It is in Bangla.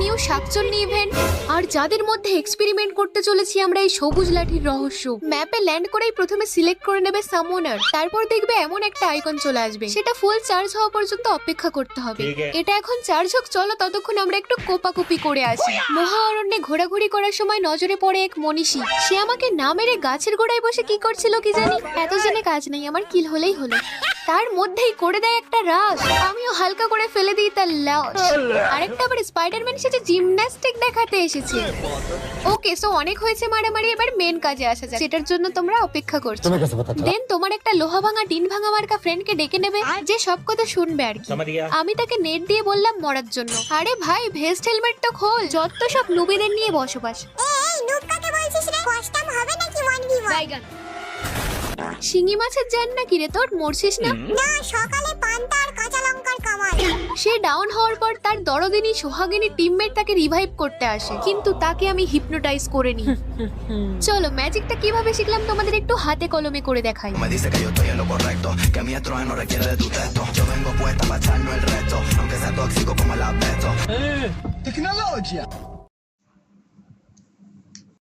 নিউ শাকচুন্নি ইভেন্ট, আর যাদের মধ্যে এক্সপেরিমেন্ট করতে চলেছি আমরা এই সবুজ লাঠির রহস্য। ম্যাপে ল্যান্ড করেই প্রথমে সিলেক্ট করে নেবে সামোনার, তারপর দেখবে এমন একটা আইকন চলে আসবে, সেটা ফুল চার্জ হওয়া পর্যন্ত অপেক্ষা করতে হবে। এটা এখন চার্জ হোক, চলো ততক্ষণ আমরা একটু কোপাকুপি করে আসি। মহা অরণ্যে ঘোরাঘুরি করার সময় নজরে পড়ে এক মনীষী। সে আমাকে না মেরে গাছের গোড়ায় বসে কি করছিল কি জানি। এত জেনে কাজ নেই, আমার কিল হলেই হলো। তার মধ্যেই করে দেয় একটা রাস, আমিও হালকা করে ফেলে দিই তার লাশ। আরেকটা আবার স্পাইডারম্যান সেটা জিমন্যাস্টিক দেখাতে এসেছে। ওকে, সো অনেক হয়েছে মারামারি, এবার মেন কাজে আসা যাক, সেটার জন্য তোমরা অপেক্ষা করছো। দেন তোমার একটা লোহা ভাঙা টিন ভাঙা মার্কা ফ্রেন্ডকে ডেকে নেবে, যে সব কথা শুনবে আর কি। আমি তাকে নেট দিয়ে বললাম মরার জন্য। আরে ভাই, ভেস্ট হেলমেট তো খোল, যত সব নুবিদের নিয়ে বসবাস। এই নুব কাকে বলছিস রে? কষ্টম হবে নাকি 1v1? শিঙি মাছের জান নাকি রে তোর, মরছিস না? না, সকালে পান্তা আর কাঁচা লঙ্কার কামাই। সে ডাউন হওয়ার পর তার দরদিনী সোহাগিনী টিমমেট তাকে রিভাইভ করতে আসে, কিন্তু তাকে আমি হিপনোটাইজ করে নিই। চলো ম্যাজিকটা কিভাবে শিখলাম তোমাদের একটু হাতে কলমে করে দেখাই। Me dice que yo estoy en lo correcto, que mi estruendo no requiere de tu texto. Yo vengo puesta para echarnos el resto, aunque sea tóxico como el asbesto. Tecnologia!